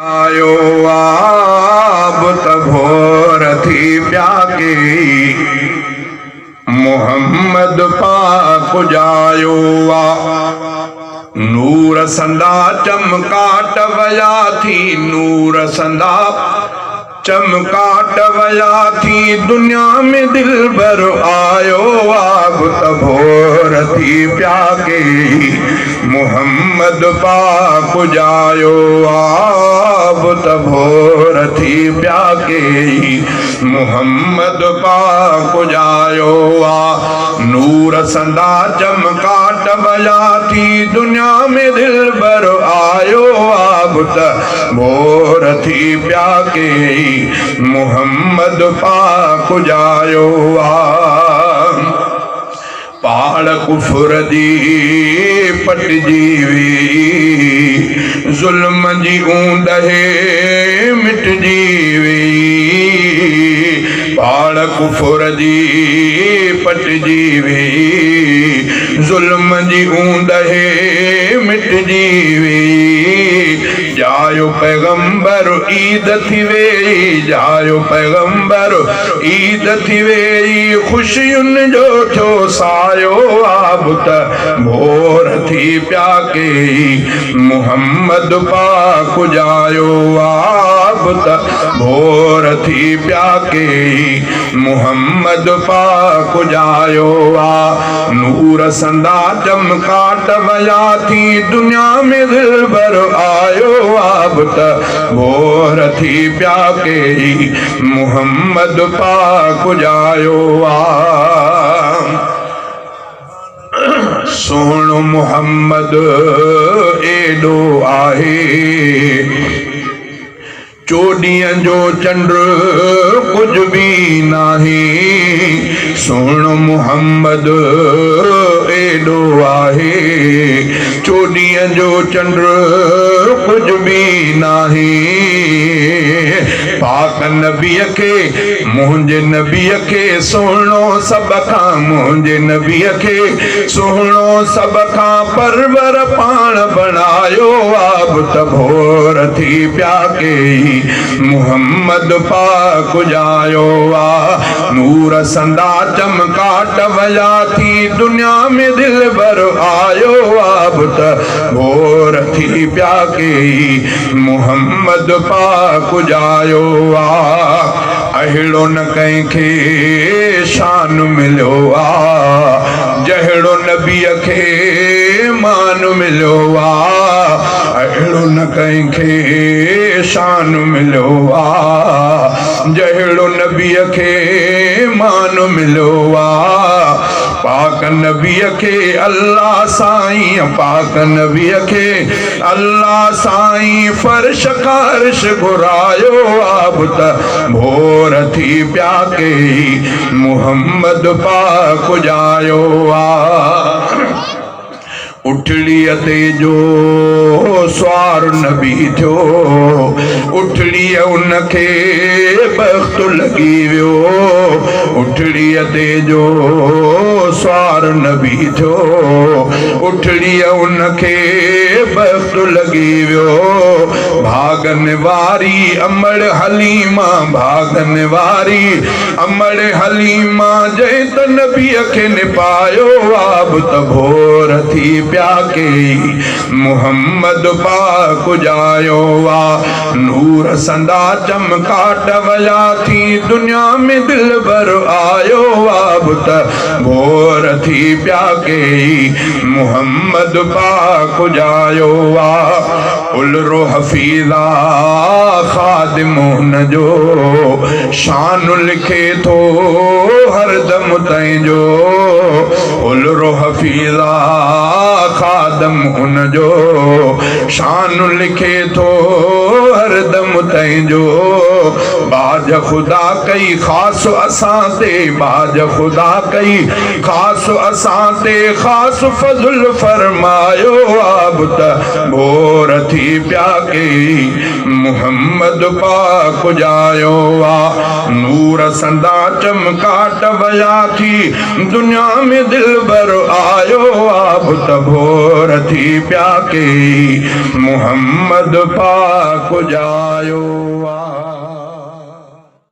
आयो आब तभोर थी प्याके मोहम्मद पाक जायो नूर संदा चमकाट वया थी नूर संदा चमकाट वया थी दुनिया में दिल भर आयो आब तभोर थी प्याके मोहम्मद पाक जायो आब तभोर थी प्याके मोहम्मद पाक जायो नूर संदा चमकाट वया थी दुनिया में दिल भर आयो आब तभोर थी प्याके मोहम्मद पाक जायो पहाड़ कुफर जी पटजी वी जुल्म जी ऊंदहे मिटजी वी पहाड़ कुफर जी पटजी वी जुल्म जी ऊंदहे मिटजी वी जायो पैगंबर ईद थी वेई जायो पैगंबर ईद थी वेई खुशियुनि जो थियो सायो आब तभोर थी प्याके मोहम्मद पाक जायो आब तभोर थी प्याके मोहम्मद पाक जायो नूर संदा चमकाट वया थी दुनिया में दिल भर आयो आब तभोर थी प्याके मोहम्मद पाक जायो सोहणो मोहम्मद एडो आहे चोॾींहं जो चंड कुछ भी नाही सोहणो मोहम्मद एडो आहे चोॾींहं जो चंड कुछ भी नाही पाक नबीअ खे मुंहिंजे नबीअ खे सोहणो सभ खां मुंहिंजे नबीअ खे सोहणो सभ खां परवर पाण बणायो आब तभोर थी प्याके मोहम्मद पाक जायो नूर संदा चमकाट वया थी दुनिया में दिल भर आयो आब तभोर थी प्याके मोहम्मद पाक जायो अहिड़ो न कंहिंखे शान मिलियो जहिड़ो नबीअ खे मान मिलियो अहिड़ो न कंहिंखे शान मिलियो जहिड़ो नबीअ खे मान मिलियो पाक नबीअ खे अल्लाह साईं पाक नबीअ खे अल्लाह साईं फर्श कारश घुरायो आब तभोर थी प्याके मोहम्मद पाक जायो उठड़ीअ ते जो स्वार नबी थियो उठड़ीअ उनखे बख्त लगी वियो उठड़ीअ ते जो स्वार नबी थियो उठड़ीअ उनखे बख्त लगी वियो भागन वारी अमड़ हलीमा भागन वारी अमड़ हलीमा जंहिं त नबीअ खे निपायो आब तभोर थी प्याके मोहम्मद पाक जायो नूर संदा चमकाट वया थी दुनिया में दिल भर आयो आब तभोर थी प्याके मोहम्मद पाक जायो उलरो हफीज़ा खादिम हुन जो शान लिखे थो हरदम तंहिंजो उलरो हफीज़ा खादम हुन जो शान लिखे थो हरदम तंहिंजो बाज खुदा कई ख़ास असां ते बाज खुदा कई ख़ास असां ते ख़ास फज़ुल फरमायो आब त भोर थी प्या के मुहम्मद पाक जायो आ नूर संदा चमकाट वया थी दुनिया में दिलबर आयो आब त भोर थी प्या के मुहम्मद पाक जायो आ।